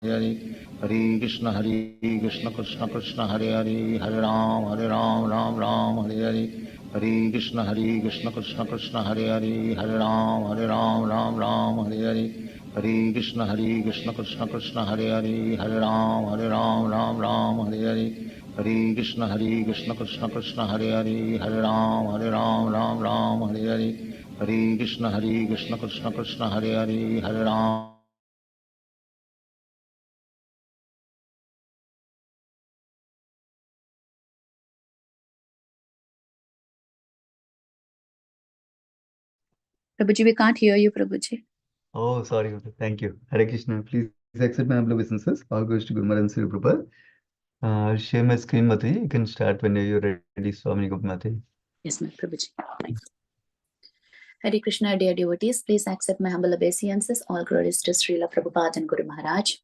Hare Hare Krishna Krishna Krishna Hare Hare Hare Ram Ram Ram Hare Hare Hare Krishna Krishna Krishna Hare Hare Hare Ram Ram Hare Hare Hare Krishna Krishna Krishna Hare Hare Hare Ram Ram Hare Hare Hare Krishna Krishna Krishna Hare Hare Hare Ram Hare Hare Hare Krishna Krishna Krishna Hare Hare Hare Ram. Prabhuji, we can't hear you, Prabhuji. Oh, sorry. Thank you. Hare Krishna. Please accept my humble obeisances. All goes to Guru Maharaj and Sri Prabhupada. Share my screen, Mataji. You can start whenever you're ready, Swami Gopinath. Yes, ma'am, Prabhuji. Hare Krishna, dear devotees. Please accept my humble obeisances. All glories to Srila Prabhupada and Guru Maharaj.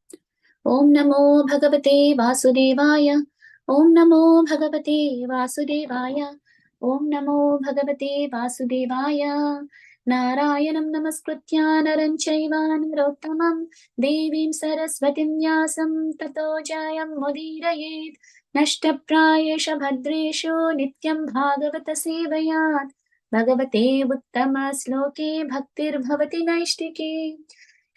Om Namo Bhagavate Vasudevaya. Om Namo Bhagavate Vasudevaya. Om Namo Bhagavate Vasudevaya. Narayanam Namaskritya Naram Chaiva Narottamam Devim Saraswatim Vyasam Tato Jayam Mudirayet Nashtaprayesha Bhadreshu Nityam Bhagavata Sevayat Bhagavate Uttama Sloke Bhaktir Bhavati Naishtike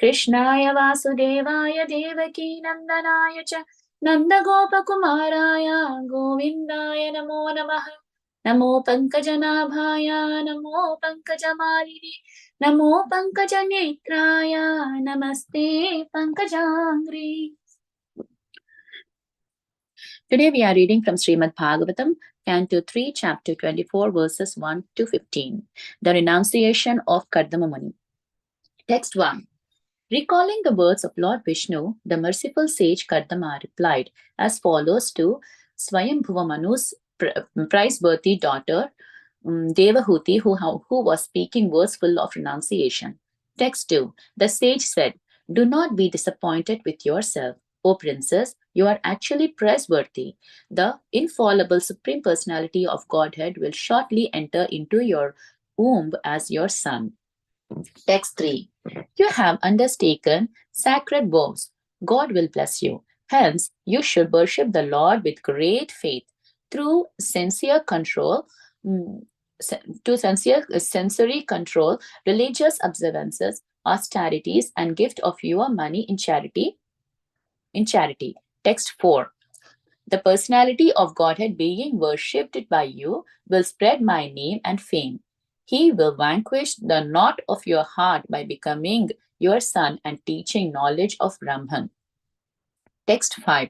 Krishnaya Vasudevaya Devaki Nandanaya Cha Nandagopakumaraya Govindaya Namo Namaha Namo Pankajanabhaya Namo Pankajamalini Namo Pankajanetraya Namaste Pankajangri. Today we are reading from Srimad Bhagavatam, Canto 3, Chapter 24, verses 1 to 15. The renunciation of Kardama Muni. Text 1. Recalling the words of Lord Vishnu, the merciful sage Kardama replied as follows to Swayambhuva Manu's praiseworthy daughter Devahuti, who was speaking words full of renunciation. Text 2. The sage said, "Do not be disappointed with yourself, O princess. You are actually praiseworthy. The infallible Supreme Personality of Godhead will shortly enter into your womb as your son." Text 3. You have undertaken sacred vows. God will bless you. Hence, you should worship the Lord with great faith through sincere control, sensory control, religious observances, austerities, and gift of your money in charity. Text 4. The personality of Godhead being worshipped by you will spread my name and fame. He will vanquish the knot of your heart by becoming your son and teaching knowledge of Brahman. Text 5.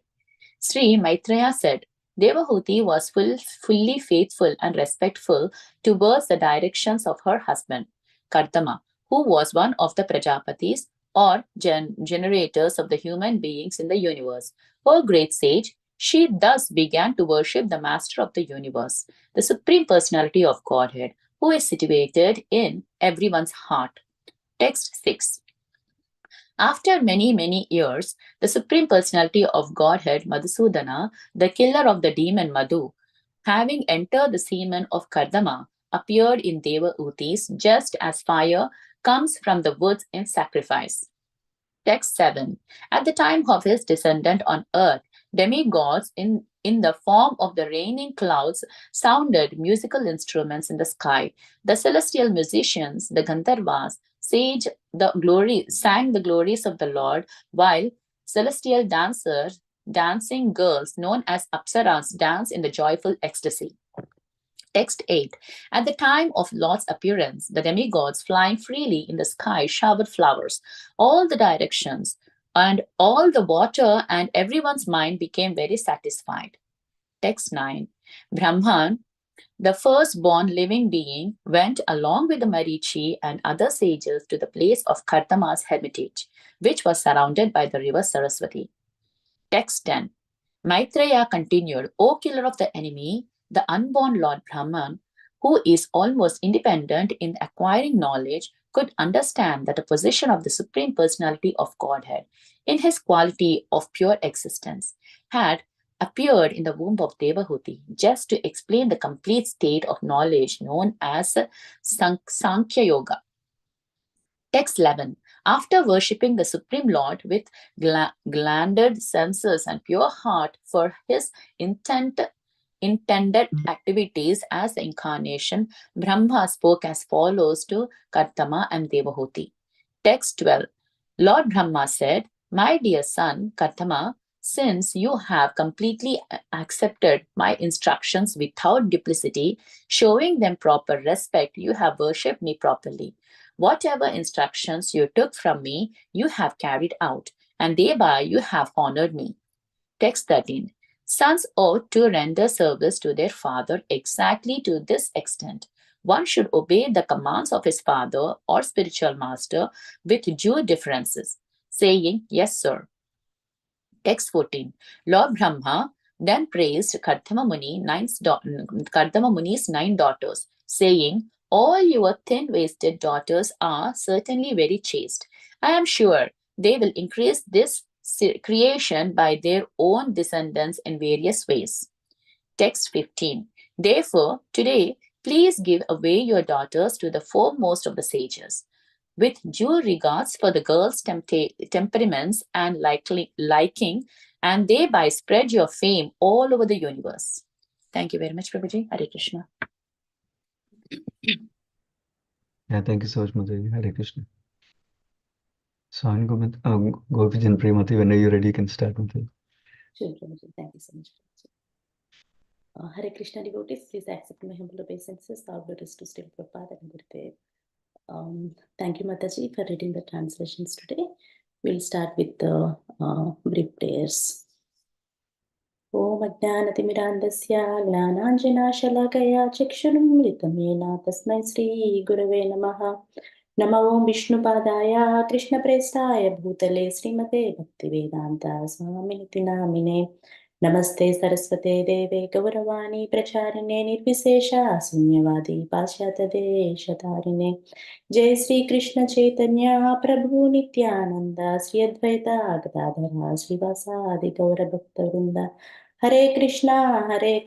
Sri Maitreya said, Devahuti was fully faithful and respectful towards the directions of her husband, Kardama, who was one of the Prajapatis or generators of the human beings in the universe. O great sage, she thus began to worship the master of the universe, the Supreme Personality of Godhead, who is situated in everyone's heart. Text 6. After many years, the Supreme Personality of Godhead, Madhusudana, the killer of the demon Madhu, having entered the semen of Kardama, appeared in Devahuti's just as fire comes from the woods in sacrifice. Text 7. At the time of his descent on earth, demigods in the form of the raining clouds sounded musical instruments in the sky. The celestial musicians, the Gandharvas, sang the glories of the Lord, while celestial dancing girls known as Apsaras dance in the joyful ecstasy. Text 8. At the time of Lord's appearance, the demigods flying freely in the sky showered flowers, all the directions, and all the water, and everyone's mind became very satisfied. Text 9. Brahman, the firstborn living being, went along with the Marichi and other sages to the place of Kardama's hermitage, which was surrounded by the river Saraswati. Text 10. Maitreya continued, O killer of the enemy, the unborn Lord Brahman, who is almost independent in acquiring knowledge, could understand that the position of the Supreme Personality of Godhead, in his quality of pure existence, had appeared in the womb of Devahuti just to explain the complete state of knowledge known as Sankhya Yoga. Text 11. After worshipping the Supreme Lord with glanded senses and pure heart for his intended activities as the incarnation, Brahma spoke as follows to Kartama and Devahuti. Text 12. Lord Brahma said, "My dear son, Kartama, since you have completely accepted my instructions without duplicity, showing them proper respect, you have worshipped me properly. Whatever instructions you took from me, you have carried out, and thereby you have honored me." Text 13. Sons ought to render service to their father exactly to this extent. One should obey the commands of his father or spiritual master with due deferences, saying, "Yes, sir." Text 14. Lord Brahma then praised Kardama Muni's 9 daughters, saying, "All your thin-waisted daughters are certainly very chaste. I am sure they will increase this creation by their own descendants in various ways." Text 15. Therefore, today, please give away your daughters to the foremost of the sages, with due regards for the girls' temperaments and liking, and thereby spread your fame all over the universe. Thank you very much, Prabhuji. Hare Krishna. Yeah, thank you so much, Mataji. Hare Krishna. So I'm going with Gopijana Premati. When are you ready, you can start with it. Sure, Prabhuji. Thank you so much. Hare Krishna devotees, please accept my humble obeisances. All glories to Sri Prabhupada and Gurudev. Thank you, Mataji, for reading the translations today. We'll start with the brief prayers. Om Ajnanatimirandasya Gnananjanashalakaya Chakshurumritam Yena Tasmai Sri Gurave Namaha. Namo Om Vishnupadaya Krishna Prestaya Bhutale Srimate Bhaktivedanta Swaminiti Namine. Namaste Saraswate Deve Gauravani Pracharine Nirvisesha Sunyavadi Pashyata Deshatarine. Jai Sri Krishna Chaitanya Prabhu Nityananda Sri Advaita Gadadhara Srivasadi Gaura Bhakta Vrinda. Hare Krishna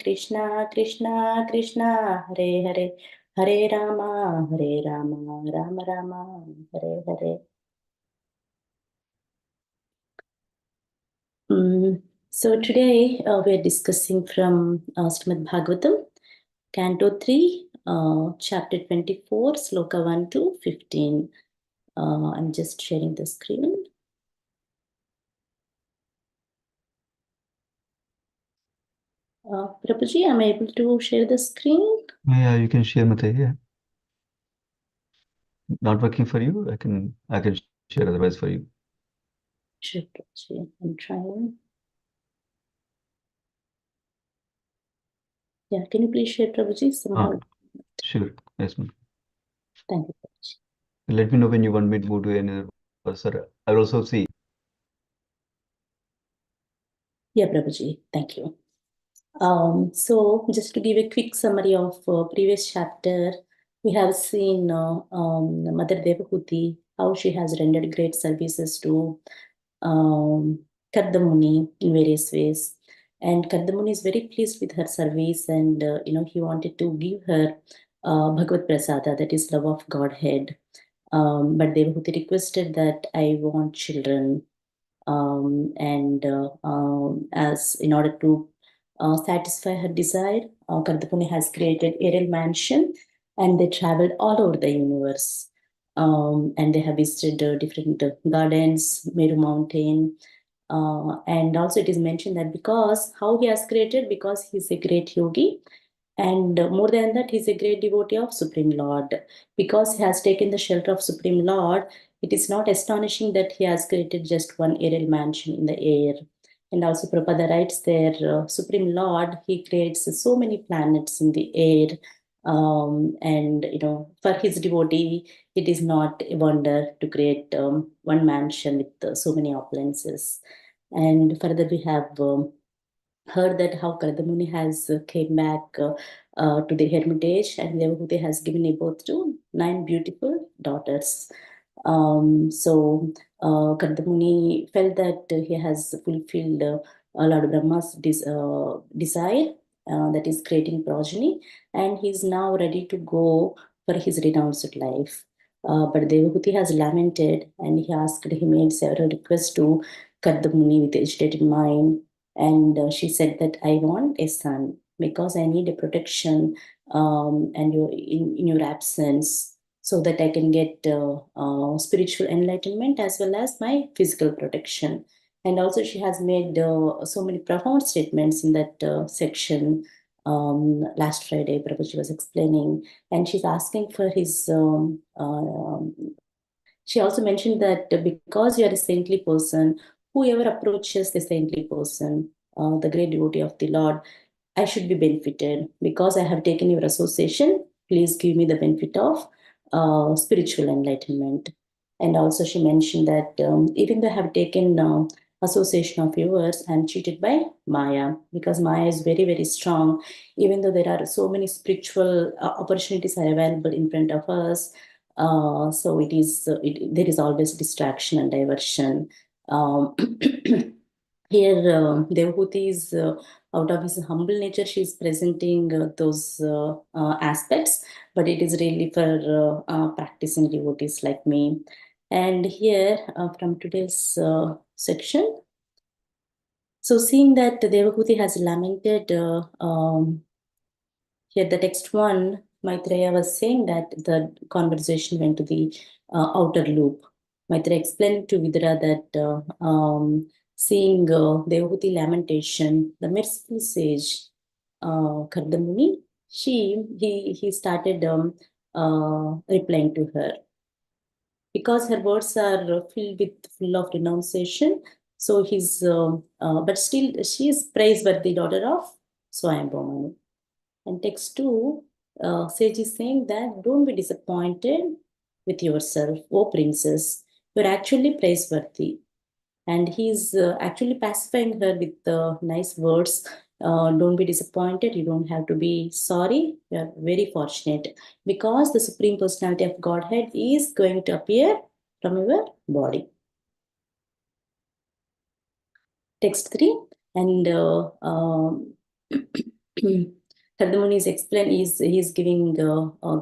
Krishna Krishna Hare Hare, Hare Rama Rama Rama Hare Hare. So today we are discussing from Srimad Bhagavatam, Canto 3, Chapter 24, Sloka 1 to 15. I'm just sharing the screen. Prabhuji, am I able to share the screen? Yeah, you can share, Mataji. Yeah. Not working for you? I can share otherwise for you. Sure, Prabhuji. I'm trying. Yeah, can you please share, Prabhuji? Somehow. Sure. Yes, ma'am. Thank you, Prabhuji. Let me know when you want me to move to another sir. I'll also see. Yeah, Prabhuji. Thank you. So just to give a quick summary of previous chapter, we have seen Mother Devahuti, how she has rendered great services to Kardamuni in various ways. And Kardamuni is very pleased with her service, and he wanted to give her Bhagavad Prasada, that is love of Godhead. But Devahuti requested that I want children, as in order to satisfy her desire, Kardamuni has created Aerial Mansion, and they traveled all over the universe. And they have visited different gardens, Meru Mountain, and also it is mentioned that because how he has created, because he's a great yogi, and more than that, he's a great devotee of Supreme Lord. Because he has taken the shelter of Supreme Lord, it is not astonishing that he has created just one aerial mansion in the air. And also Prabhupada writes there, Supreme Lord, he creates so many planets in the air. And for his devotee, it is not a wonder to create one mansion with so many opulences. And further we have heard that how Kardamuni has came back to the hermitage, and Devahuti has given a birth to 9 beautiful daughters. So Kardamuni felt that he has fulfilled Lord Brahma's desire, that is creating progeny, and he is now ready to go for his renounced life. But Devahuti has lamented, and he made several requests to Kardamuni with agitated mind. And she said that I want a son because I need a protection and in your absence, so that I can get spiritual enlightenment as well as my physical protection. And also she has made so many profound statements in that section. Last Friday, Prabhuji was explaining, and she's asking for his. She also mentioned that because you are a saintly person, whoever approaches the saintly person, the great devotee of the Lord, I should be benefited because I have taken your association. Please give me the benefit of spiritual enlightenment. And also, she mentioned that even though I have taken association of yours, I'm cheated by Maya because Maya is very, very strong. Even though there are so many spiritual opportunities are available in front of us, so there is always distraction and diversion. Here, Devahuti is out of his humble nature, she is presenting those aspects, but it is really for practicing devotees like me. And here, from today's section, so seeing that Devahuti has lamented, here the text 1, Maitreya was saying that the conversation went to the outer loop. Maitreya explained to Vidura that seeing Devahuti lamentation, the merciful sage Kardamuni, he started replying to her. Because her words are full of renunciation, so but still she is praiseworthy daughter of Swayambhumani. And text 2, sage is saying that don't be disappointed with yourself, O princess. You're actually praiseworthy. And he's actually pacifying her with nice words. Don't be disappointed. You don't have to be sorry. You're very fortunate because the Supreme Personality of Godhead is going to appear from your body. Text 3. And Kardamuni is giving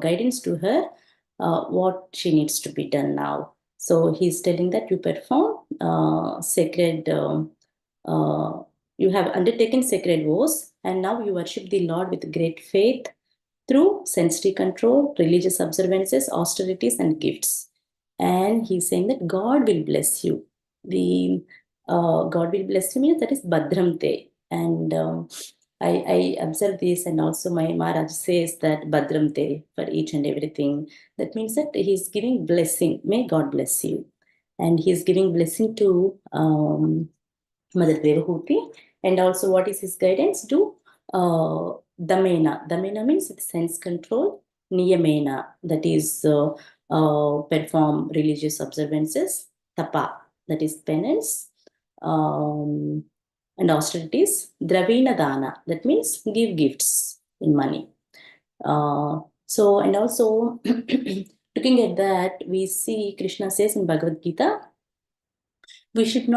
guidance to her what she needs to be done now. So he's telling that you perform sacred, you have undertaken sacred vows, and now you worship the Lord with great faith through sensory control, religious observances, austerities, and gifts. And he's saying that God will bless you. The God will bless you means that is Badramte. And I observe this, and also my Maharaj says that Badramte for each and everything. That means that he's giving blessing. May God bless you. And he's giving blessing to Mother Devahuti. And also, what is his guidance? Do Damena. Damena means sense control. Niyamena, that is perform religious observances. Tapa, that is penance. And austerities. Dravina Dana, that means give gifts in money. So, and also looking at that, we see Krishna says in Bhagavad Gita, we should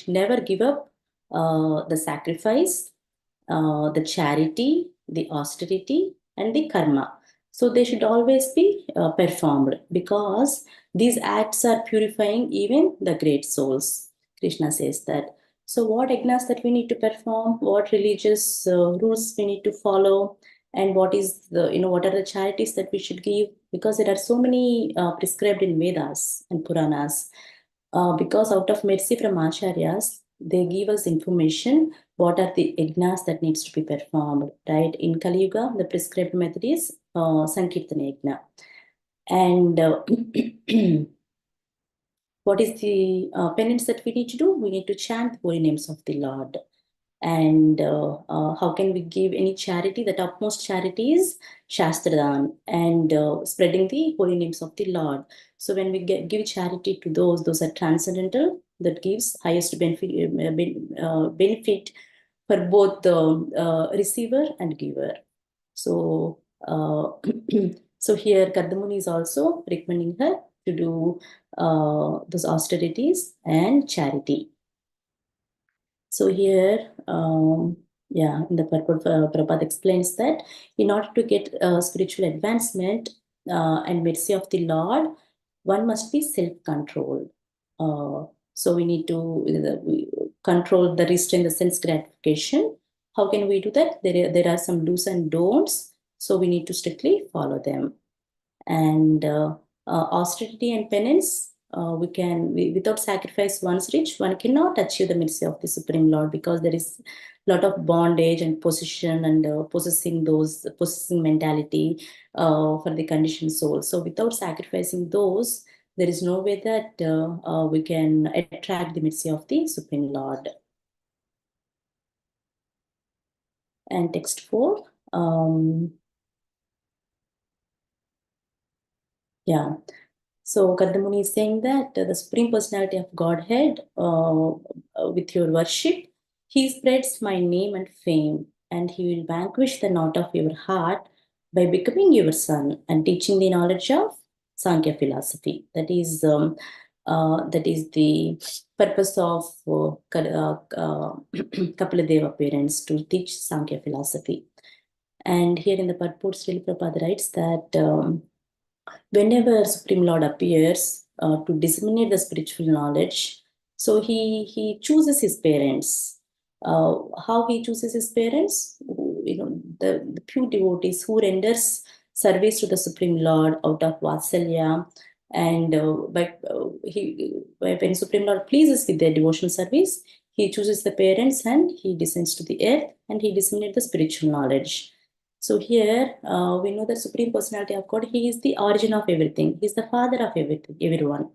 never give up the sacrifice, the charity, the austerity, and the karma. So they should always be performed because these acts are purifying even the great souls. Krishna says that. So what yajnas that we need to perform, what religious rules we need to follow, and what are the charities that we should give, because there are so many prescribed in Vedas and Puranas. Because out of mercy from Acharyas, they give us information what are the yajnas that needs to be performed, right? In Kali Yuga, the prescribed method is Sankirtana yajna. And what is the penance that we need to do? We need to chant the holy names of the Lord. And how can we give any charity? The topmost charity is Shastradan and spreading the holy names of the Lord. So when we give charity to those are transcendental, that gives highest benefit for both the receiver and giver. So, so here Kardamuni is also recommending her to do those austerities and charity. So here, in the purport, Prabhupada explains that in order to get spiritual advancement and mercy of the Lord, one must be self-controlled. So we need to control the restrain the sense gratification. How can we do that? There are some do's and don'ts. So we need to strictly follow them. And austerity and penance, without sacrifice one's rich, one cannot achieve the mercy of the Supreme Lord, because there is a lot of bondage and possession and possessing mentality for the conditioned soul. So without sacrificing those, there is no way that we can attract the mercy of the Supreme Lord. And text 4. Yeah. So Kadamuni is saying that the Supreme Personality of Godhead, with your worship, he spreads my name and fame, and he will vanquish the knot of your heart by becoming your son and teaching the knowledge of Sankhya philosophy. That is the purpose of Kapiladeva parents, to teach Sankhya philosophy. And here in the purport, Srila Prabhupada writes that whenever Supreme Lord appears to disseminate the spiritual knowledge, so he chooses his parents. How he chooses his parents? The pure devotees who renders service to the Supreme Lord out of Vatsalya, and when Supreme Lord pleases with their devotional service, he chooses the parents and he descends to the earth and he disseminates the spiritual knowledge. So here we know that Supreme Personality of God, he is the origin of everything. He is the father of everyone.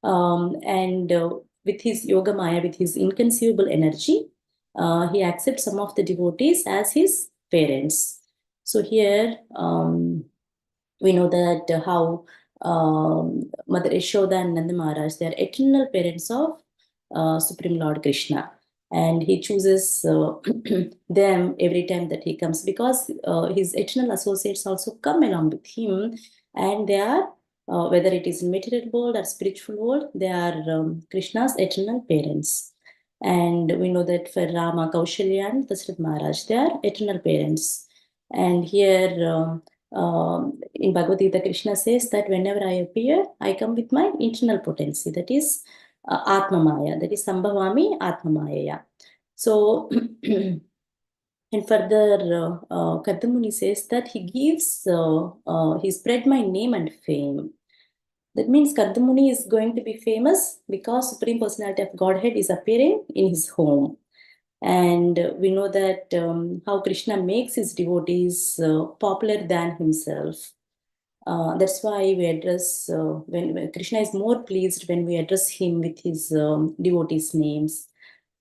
And with his Yoga Maya, with his inconceivable energy, he accepts some of the devotees as his parents. So here we know that how Mother Yashoda and Nanda Maharaj, they are eternal parents of Supreme Lord Krishna. And he chooses them every time that he comes, because his eternal associates also come along with him, and they are, whether it is in material world or spiritual world, they are Krishna's eternal parents. And we know that for Rama, Kaushalya and Dasharatha Maharaj, they are eternal parents. And here in Bhagavad Gita, Krishna says that whenever I appear, I come with my internal potency, that is Atma Maya, that is Sambhavami Atma Maya. So, and further, Kadamuni says that he spread my name and fame. That means Kadamuni is going to be famous because Supreme Personality of Godhead is appearing in his home. And we know that how Krishna makes his devotees popular than himself. That's why we address, when Krishna is more pleased when we address him with his devotees' names,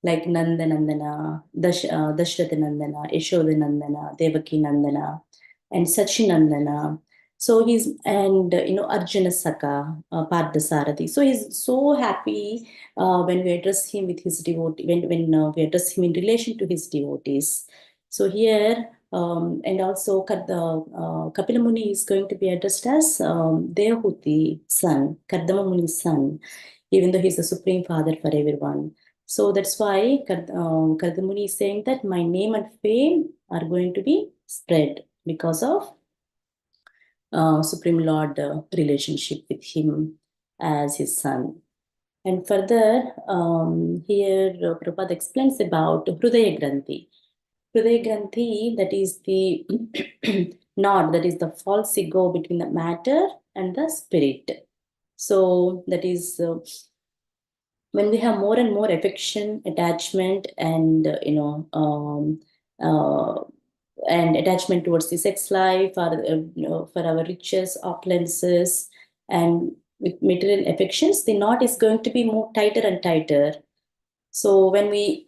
like Nanda Nandana, Dashratha Nandana, Yashoda Nandana, Devaki Nandana, and Sachi Nandana. So Arjuna Saka, Pardasarathi. So he's so happy when we address him with his devotee, when we address him in relation to his devotees. So here, and also Kapila Muni is going to be addressed as Devahuti son, Kardama Muni's son, even though he's the Supreme Father for everyone. So that's why Kardama Muni is saying that my name and fame are going to be spread because of Supreme Lord relationship with him as his son. And further, here Prabhupada explains about Hrudaya Granthi. Hrudaya Granthi, that is the knot, that is the false ego between the matter and the spirit. So that is when we have more and more affection, attachment, and and attachment towards the sex life, or for our riches, opulences, and with material affections, the knot is going to be more tighter and tighter. So when we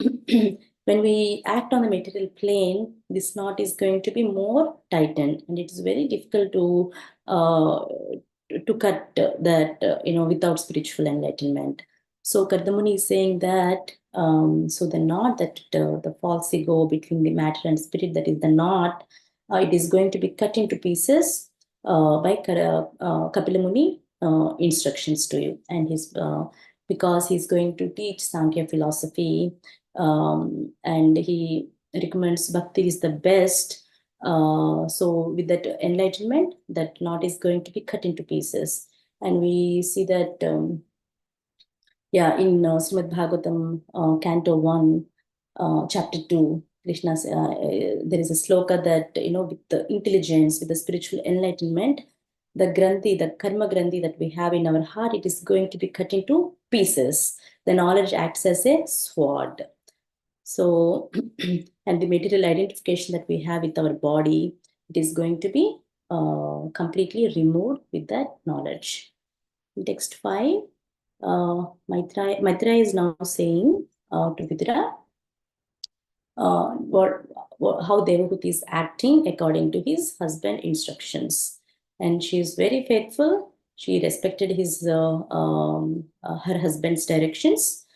when we act on the material plane, this knot is going to be more tightened, and it is very difficult to cut that without spiritual enlightenment. So Kardamuni is saying that so the knot, that the false ego between the matter and spirit, that is the knot, it is going to be cut into pieces by Kapila Muni instructions to you, and because he's going to teach Sankhya philosophy, and he recommends bhakti is the best. So with that enlightenment, that knot is going to be cut into pieces. And we see that, in Srimad Bhagavatam, Canto 1, Chapter 2, Krishna, there is a sloka that, with the intelligence, with the spiritual enlightenment, the granthi, the karma granthi that we have in our heart, it is going to be cut into pieces. The knowledge acts as a sword. So, and the material identification that we have with our body, it is going to be completely removed with that knowledge. Text 5, Maitreya is now saying to Vidura, how Devahuti is acting according to his husband's instructions. And she is very faithful. She respected her husband's directions.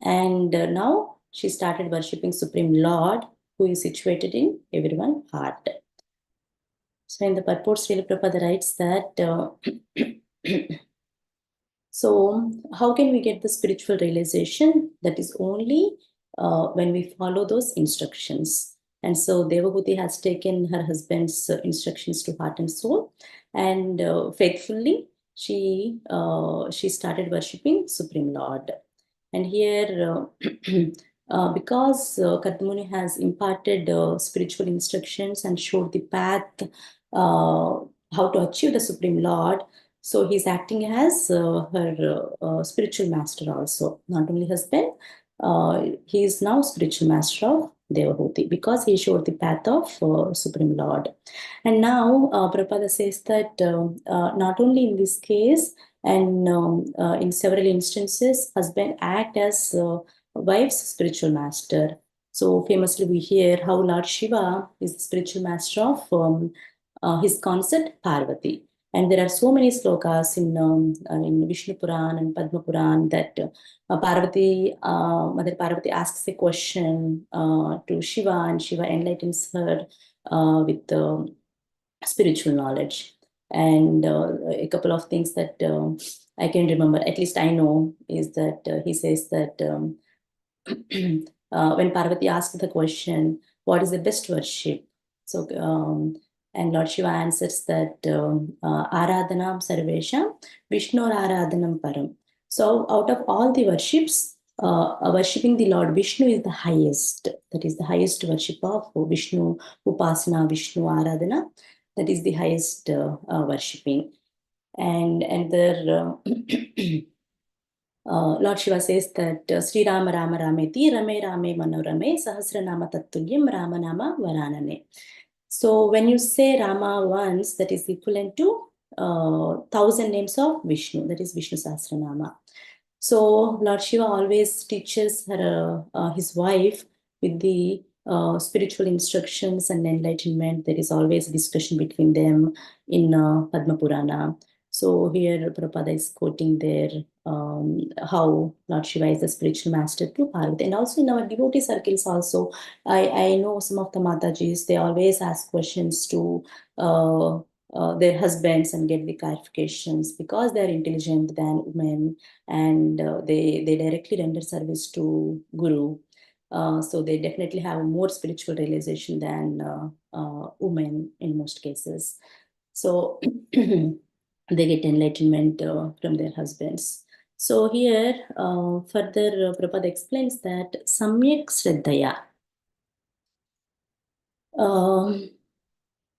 And now she started worshipping Supreme Lord, who is situated in everyone's heart. So in the purport, Srila Prabhupada writes that so how can we get the spiritual realization? That is only when we follow those instructions. And so Devahuti has taken her husband's instructions to heart and soul, and faithfully she started worshipping Supreme Lord. And here, because Kadmuni has imparted spiritual instructions and showed the path how to achieve the Supreme Lord, so he's acting as her spiritual master also, not only husband. He is now spiritual master of Devahuti because he showed the path of Supreme Lord. And now Prabhupada says that not only in this case, and in several instances, husband act as wife's spiritual master. So famously we hear how Lord Shiva is the spiritual master of his consort Parvati. And there are so many slokas in Vishnu Puran and Padma Puran that Mother Parvati asks a question to Shiva, and Shiva enlightens her with spiritual knowledge. And a couple of things that I can remember, at least I know, is that he says that when Parvati asked the question, what is the best worship? So, and Lord Shiva answers that Aradhanam Sarvesham Vishnur Aradhanam Param. So out of all the worships, worshipping the Lord Vishnu is the highest. That is the highest worship of Vishnu, Upasana, Vishnu Aradhana. That is the highest worshipping. And there Lord Shiva says that Sri Rama Rama Rameti Rame Rame Manorame Sahasranama Tattulyam Rama Nama Varanane. So when you say Rama once, that is equivalent to 1,000 names of Vishnu, that is Vishnu Sahasranama. So Lord Shiva always teaches her, his wife with the spiritual instructions and enlightenment. There is always discussion between them in Padma Purana. So here Prabhupada is quoting there how Lord Shiva is the spiritual master to Parvati. And also in our devotee circles also, I know some of the Matajis, they always ask questions to their husbands and get the clarifications because they are intelligent than women, and they directly render service to Guru. So they definitely have more spiritual realization than women in most cases. So they get enlightenment from their husbands. So here further Prabhupada explains that Samyak Shraddhaya.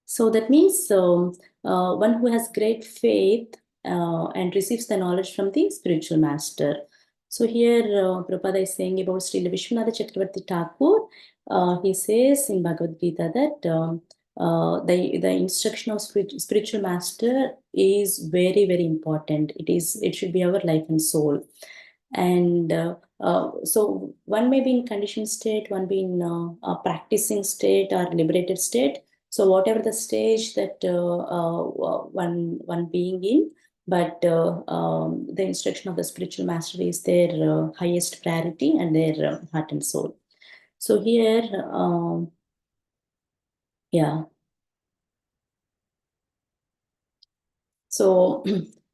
So that means one who has great faith and receives the knowledge from the spiritual master. So here Prabhupada is saying about Srila Vishwanath Chakravarti Thakur. He says in Bhagavad Gita that the instruction of spiritual master is very, very important. It should be our life and soul. And so one may be in conditioned state, one be in a practicing state or liberated state. So whatever the stage that one being in, but the instruction of the spiritual master is their highest priority and their heart and soul. So here, yeah. So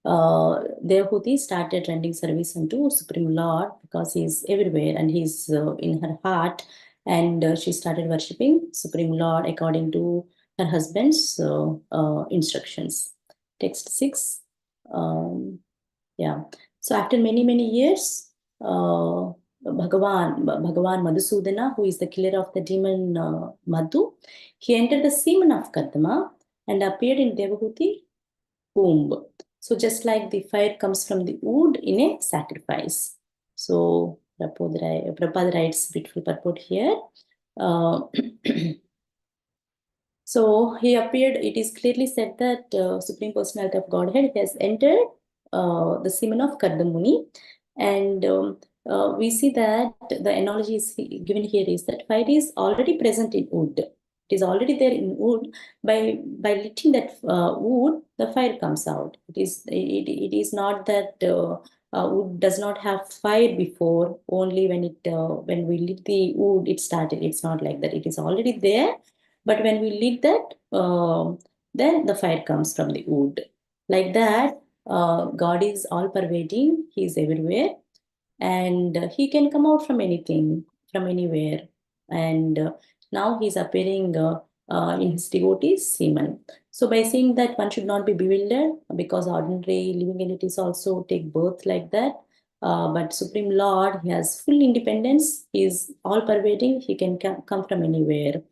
Devahuti started rendering service unto Supreme Lord because he's everywhere and he's in her heart, and she started worshipping Supreme Lord according to her husband's instructions. Text 6. Yeah. So after many years, Bhagavan Madhusudana, who is the killer of the demon Madhu, he entered the semen of Kadama and appeared in Devahuti womb. So just like the fire comes from the wood in a sacrifice. So Prabhupada writes beautiful purport here. So he appeared, it is clearly said that Supreme Personality of Godhead has entered the semen of Kardamuni. And we see that the analogy is given here is that fire is already present in wood. It is already there in wood. By lighting that wood, the fire comes out. It is not that wood does not have fire before. Only when we lit the wood, it started. It's not like that. It is already there. But when we lit that, then the fire comes from the wood. Like that, God is all pervading. He is everywhere. And he can come out from anything, from anywhere. And now he's appearing in his devotees' semen. So by saying that, one should not be bewildered, because ordinary living entities also take birth like that. But Supreme Lord, he has full independence. He is all pervading. He can come from anywhere.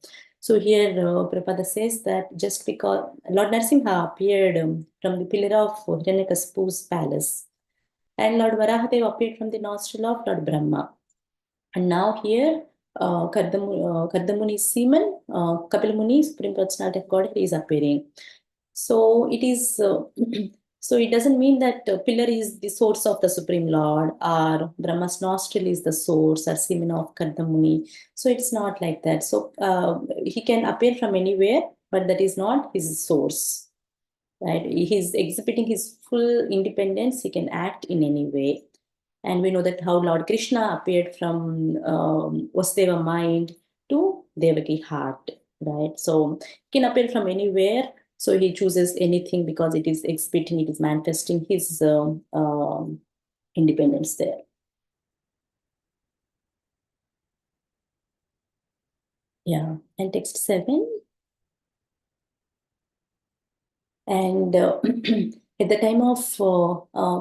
So here Prabhupada says that just because Lord Narasimha appeared from the pillar of Hiranyakasipu's palace, and Lord Varahadev appeared from the nostril of Lord Brahma. And now here, Kardamuni's semen, Kapil Muni, Supreme Personality of Godhead, is appearing. So it is. So it doesn't mean that pillar is the source of the Supreme Lord, or Brahma's nostril is the source, or semen of Kardamuni. So it's not like that. So he can appear from anywhere, but that is not his source. Right? He's exhibiting his full independence. He can act in any way. And we know that how Lord Krishna appeared from Vasudeva mind to Devaki heart. Right? So he can appear from anywhere. So he chooses anything because it is exhibiting, it is manifesting his independence there. Yeah. And text 7. And at the time of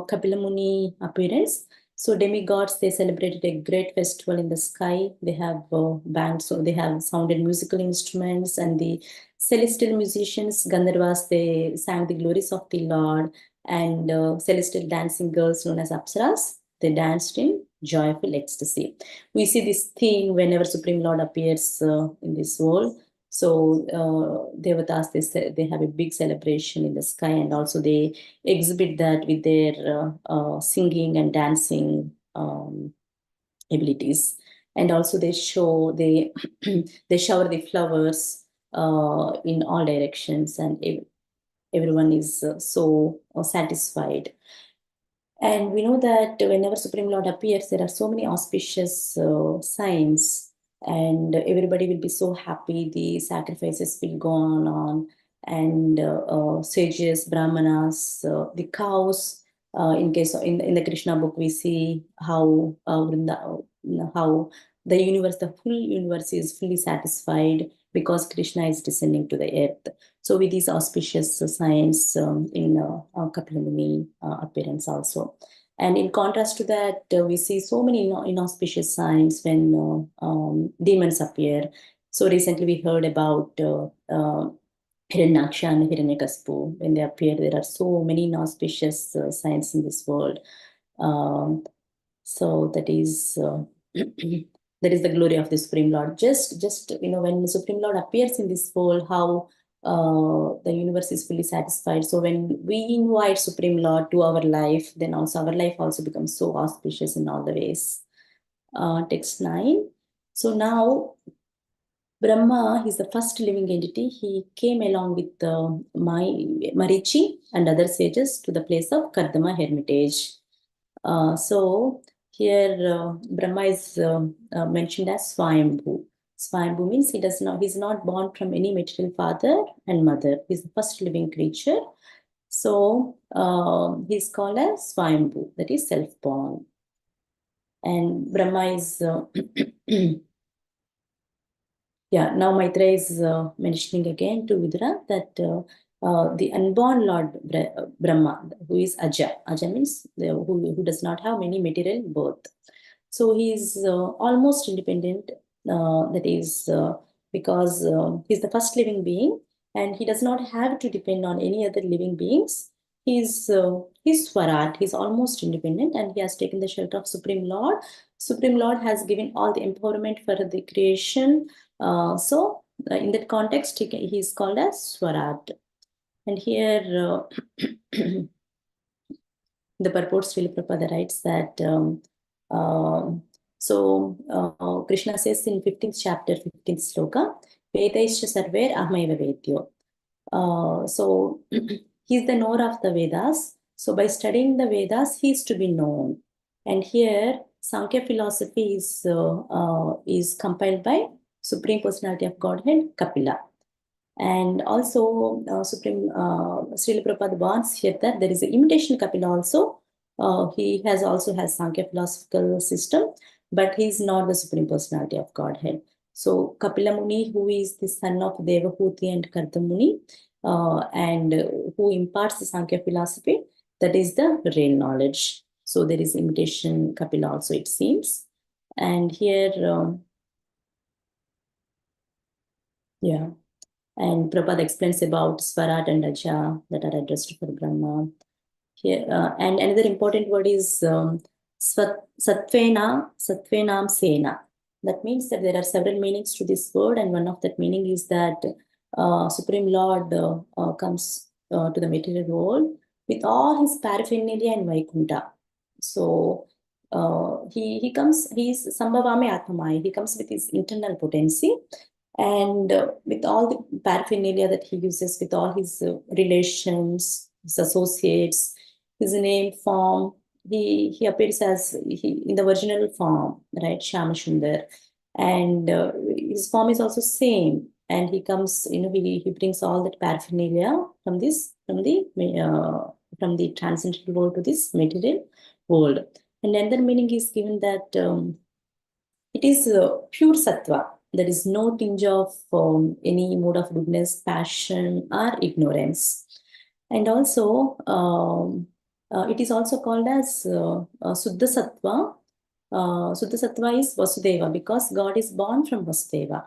Kapila Muni appearance, so demigods, they celebrated a great festival in the sky. They have bands, so they have sounded musical instruments, and the celestial musicians, Gandharvas, they sang the glories of the Lord, and celestial dancing girls known as Apsaras, they danced in joyful ecstasy. We see this theme whenever Supreme Lord appears in this world. So Devatas, they have a big celebration in the sky, and also they exhibit that with their singing and dancing abilities. And also they shower the flowers in all directions, and everyone is so satisfied. And we know that whenever Supreme Lord appears, there are so many auspicious signs, and everybody will be so happy. The sacrifices will go on, and sages, brahmanas, the cows. In case of, in the Krishna book, we see how how the universe, the full universe, is fully satisfied because Krishna is descending to the earth. So with these auspicious signs in Kapila Muni appearance also. And in contrast to that, we see so many inauspicious signs when demons appear. So recently we heard about Hiranyaksha and Hiranyakasipu. When they appear, there are so many inauspicious signs in this world. So that is that is the glory of the Supreme Lord. Just when the Supreme Lord appears in this world, how the universe is fully satisfied. So when we invite Supreme Lord to our life, then also our life also becomes so auspicious in all the ways. Text 9. So now Brahma is the first living entity. He came along with Marichi and other sages to the place of Kardama hermitage. So here Brahma is mentioned as Swayambhu. Swayambhu means he's not born from any material father and mother. He's the first living creature. So he's called as Swayambhu, that is self-born. And Brahma is yeah, now Maitreya is mentioning again to Vidura that the unborn Lord Brahma, who is Aja. Aja means who does not have many material birth. So he is almost independent. That is because he's the first living being, and he does not have to depend on any other living beings. He's Swarat. He's almost independent, and he has taken the shelter of Supreme Lord. Supreme Lord has given all the empowerment for the creation. So in that context, he is called as Swarat. And here, the purport Srila Prabhupada writes that Krishna says in 15th chapter, 15th sloka, Vedaischa sarver ahmaiva vedyo. So he's the knower of the Vedas. So by studying the Vedas, he is to be known. And here, Sankhya philosophy is compiled by Supreme Personality of Godhead, Kapila. And also, Supreme Srila Prabhupada warns here that there is an imitation Kapila also. He also has Sankhya philosophical system, but he is not the Supreme Personality of Godhead. So Kapila Muni, who is the son of Devahuti and Karta Muni, and who imparts the Sankhya philosophy, that is the real knowledge. So there is imitation Kapila also, it seems. And here, and Prabhupada explains about Swarat and Aja that are addressed for Brahma. Here, and another important word is Satvenam Sena. That means that there are several meanings to this word, and one of that meaning is that Supreme Lord comes to the material world with all his paraphernalia and Vaikuntha. So he comes, he's Sambhavame Atmamaya, he comes with his internal potency. And with all the paraphernalia that he uses, with all his relations, his associates, his name, form, he appears as in the original form, right? Shamashundar. And his form is also same. And he comes, he brings all that paraphernalia from the transcendental world to this material world. And another meaning is given that it is pure sattva. There is no tinge of any mode of goodness, passion, or ignorance. And also, it is also called as Suddha Sattva. Suddha Sattva is Vasudeva, because God is born from Vasudeva.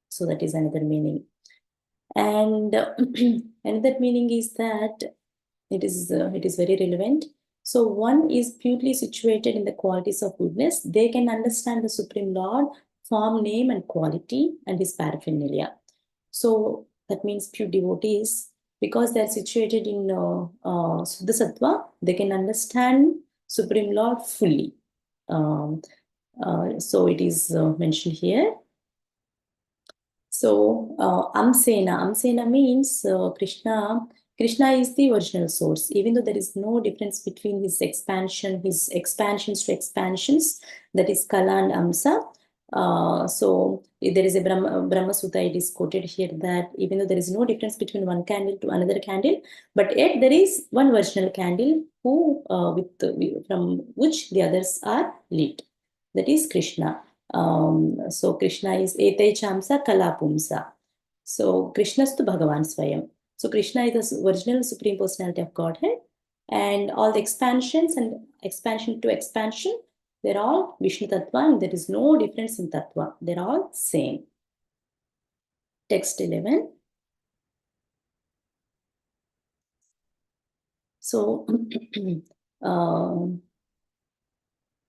So that is another meaning. And another meaning is that it is very relevant. So one is purely situated in the qualities of goodness. They can understand the Supreme Lord, form, name, and quality, and his paraphernalia. So that means pure devotees, because they are situated in Suddha Sattva, they can understand Supreme Lord fully. So it is mentioned here. So Amsena means Krishna is the original source, even though there is no difference between his expansions to expansions, that is Kala and Amsa. So there is a Brahma Sutta, it is quoted here that even though there is no difference between one candle to another candle, but yet there is one original candle from which the others are lit. That is Krishna. So Krishna is Etai Chamsa Kalapumsa. So Krishna is to Bhagavan Swayam. So Krishna is the original Supreme Personality of Godhead, and all the expansions and expansion to expansion, they're all Vishnu Tattva, and there is no difference in Tattva. They're all same. Text 11. So,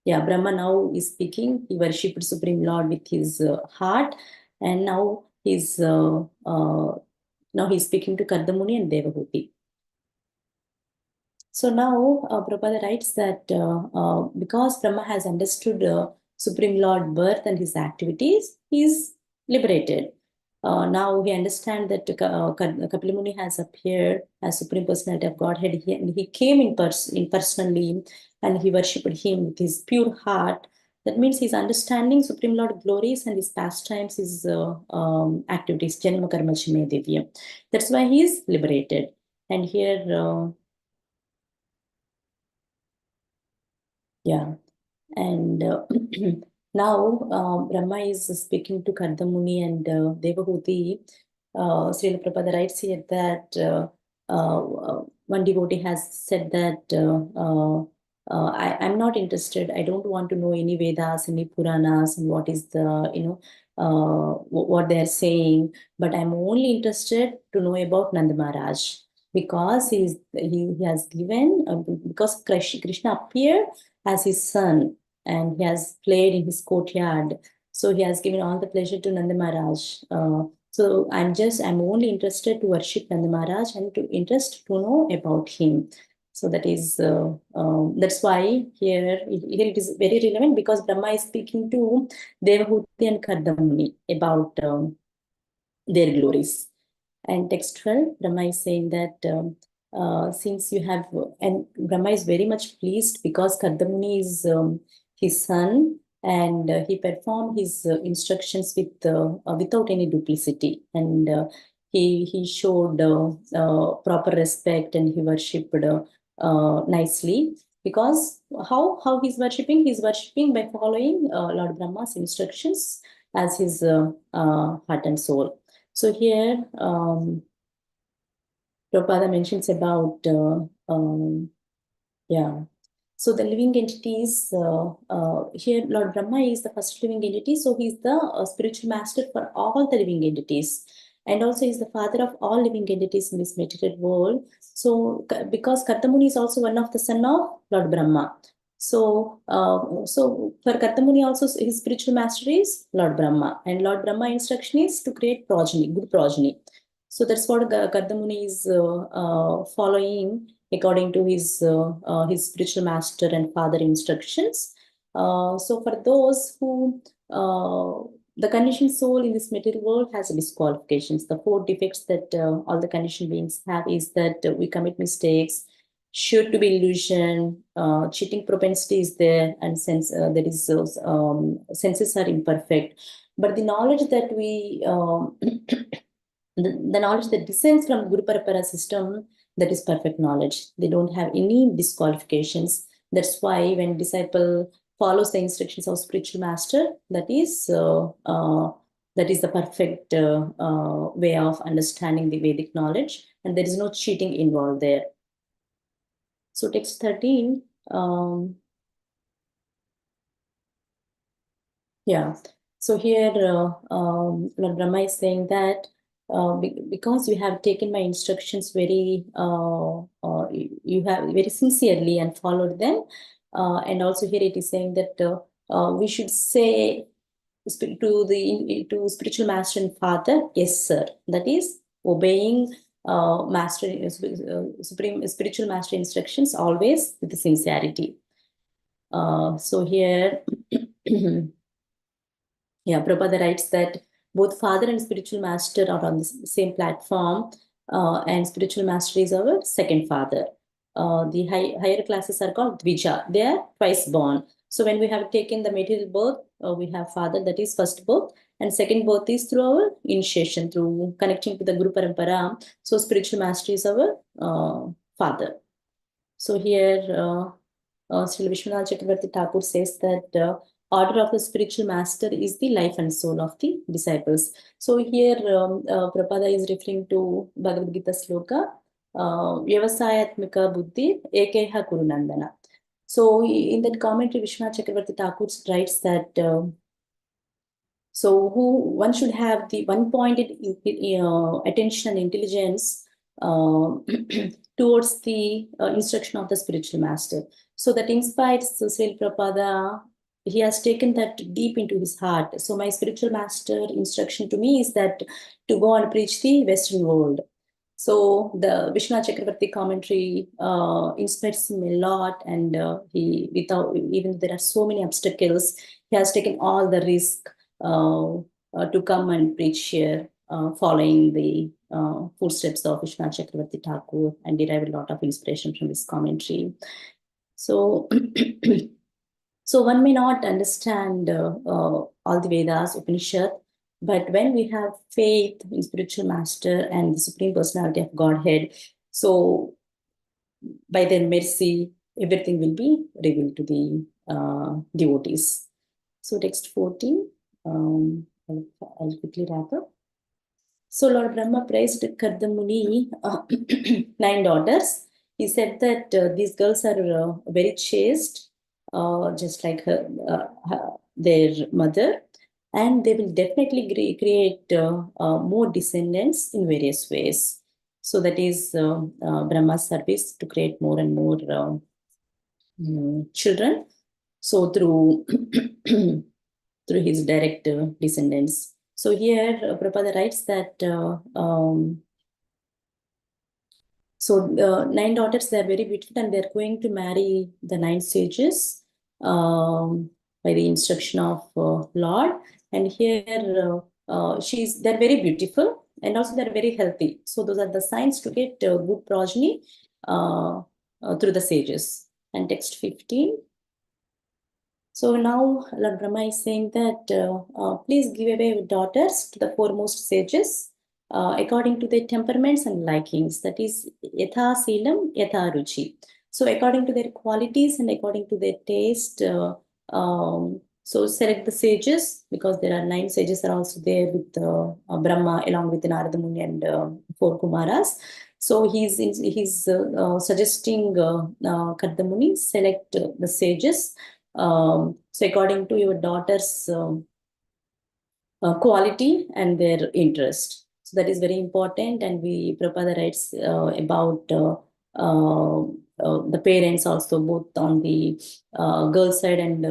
Brahma now is speaking. He worshipped Supreme Lord with his heart, and now he's speaking to Kardamuni and Devahuti. So now Prabhupada writes that because Brahma has understood Supreme Lord birth and his activities, he is liberated. Now we understand that Kapila Muni has appeared as Supreme Personality of Godhead, and he came in personally, and he worshipped him with his pure heart. That means he's understanding Supreme Lord glories and his pastimes, his activities, Janma Karma Chime Divya. That's why he is liberated. And here, and now Brahma is speaking to Kardamuni and Devahuti. Srila Prabhupada writes here that one devotee has said that I'm not interested. I don't want to know any Vedas, any Puranas, and what is the, what they're saying. But I'm only interested to know about Nanda Maharaj, because he has given, because Krishna appeared as his son and he has played in his courtyard. So he has given all the pleasure to Nanda Maharaj. So I'm only interested to worship Nanda Maharaj and to know about him. So that is, that's why here it is very relevant, because Brahma is speaking to Devahuti and Kardamuni about their glories. And text 12, Brahma is saying that since you have, and Brahma is very much pleased because Kardamuni is his son, and he performed his instructions without any duplicity, and he showed proper respect, and he worshipped nicely. Because how he's worshipping? He's worshipping by following Lord Brahma's instructions as his heart and soul. So here, Prabhupada mentions about, so the living entities, here Lord Brahma is the first living entity, so he's the spiritual master for all the living entities. And also he's the father of all living entities in this material world. So because Kartamuni is also one of the son of Lord Brahma. So, so for Kartamuni also, his spiritual master is Lord Brahma, and Lord Brahma instruction is to create progeny, good progeny. So that's what Kardamuni is following according to his spiritual master and father instructions. So for those who the conditioned soul in this material world has disqualifications. The 4 defects that all the conditioned beings have is that we commit mistakes, sure to be illusion, cheating propensity is there, and senses are imperfect. But the knowledge that we the knowledge that descends from Guru Parapara system, that is perfect knowledge. They don't have any disqualifications. That's why when disciple follows the instructions of spiritual master, that is the perfect way of understanding the Vedic knowledge, and there is no cheating involved there. So text 13. So here Lord Brahma is saying that because you have taken my instructions very, you have very sincerely and followed them. And also here it is saying that we should say to spiritual master and father, yes, sir. That is obeying supreme spiritual master instructions always with sincerity. So here, Prabhupada writes that both father and spiritual master are on the same platform, and spiritual master is our second father. The higher classes are called Dvija. They are twice born. So when we have taken the material birth, we have father, that is first birth, and second birth is through our initiation, through connecting to the Guru Parampara. So spiritual master is our father. So here, Sri Vishwanath Chakravarti Thakur says that order of the spiritual master is the life and soul of the disciples. So here, Prabhupada is referring to Bhagavad Gita sloka, Vyavasayatmika Buddhi Ekeha Kurunandana. So in that commentary, Vishwanath Chakravarti Thakur writes that so one should have the one-pointed attention and intelligence towards the instruction of the spiritual master. So that inspires Srila Prabhupada. He has taken that deep into his heart. So my spiritual master instruction to me is that to go and preach the Western world. So the Vishwanath Chakravarti commentary inspires him a lot, and even there are so many obstacles, he has taken all the risk to come and preach here, following the footsteps of Vishwanath Chakravarti Thakur, and derive a lot of inspiration from his commentary. So, so one may not understand all the Vedas, Upanishad, but when we have faith in spiritual master and the Supreme Personality of Godhead, so by their mercy, everything will be revealed to the devotees. So text 14, I'll quickly wrap up. So Lord Brahma praised Kardamuni, 9 daughters. He said that these girls are very chaste, just like their mother, and they will definitely create more descendants in various ways. So that is Brahma's service to create more and more children. So through through his direct descendants. So here Prabhupada writes that so 9 daughters, they are very beautiful and they are going to marry the 9 sages by the instruction of Lord. And here they're very beautiful and also they're very healthy. So those are the signs to get good progeny through the sages. And text 15. So now Lord Brahma is saying that please give away your daughters to the foremost sages according to their temperaments and likings. That is yatha silam, yatha ruchi. So according to their qualities and according to their taste, so select the sages, because there are 9 sages are also there with Brahma along with Narada Muni and 4 Kumaras. So he's suggesting Kardamuni select the sages. So according to your daughter's quality and their interest. So that is very important. And Prabhupada writes about the parents also, both on the girl side and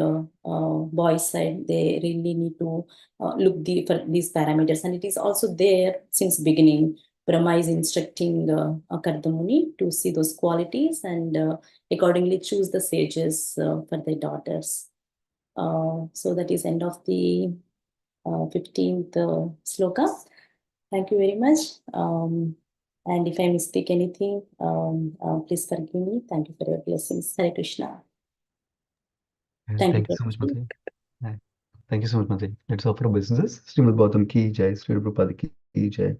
boy side. They really need to look for these parameters. And it is also there since beginning. Brahma is instructing Kardamuni to see those qualities and accordingly choose the sages for their daughters. So that is end of the 15th sloka. Thank you very much. And if I mistake anything, please forgive me. Thank you for your blessings. Hare Krishna. Thank Thank you so much, Mataji. Thank you so much, Mataji. Let's offer obeisances. Srimad Bhagavatam ki jai, Sri Prabhupada ki jai.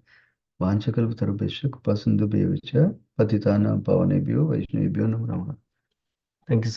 Vanchakalpatarubhesha Kupasindhu Bevacha Patitanam Pavanebhyo Vaishnavebhyo Namo Namaha. Thank you.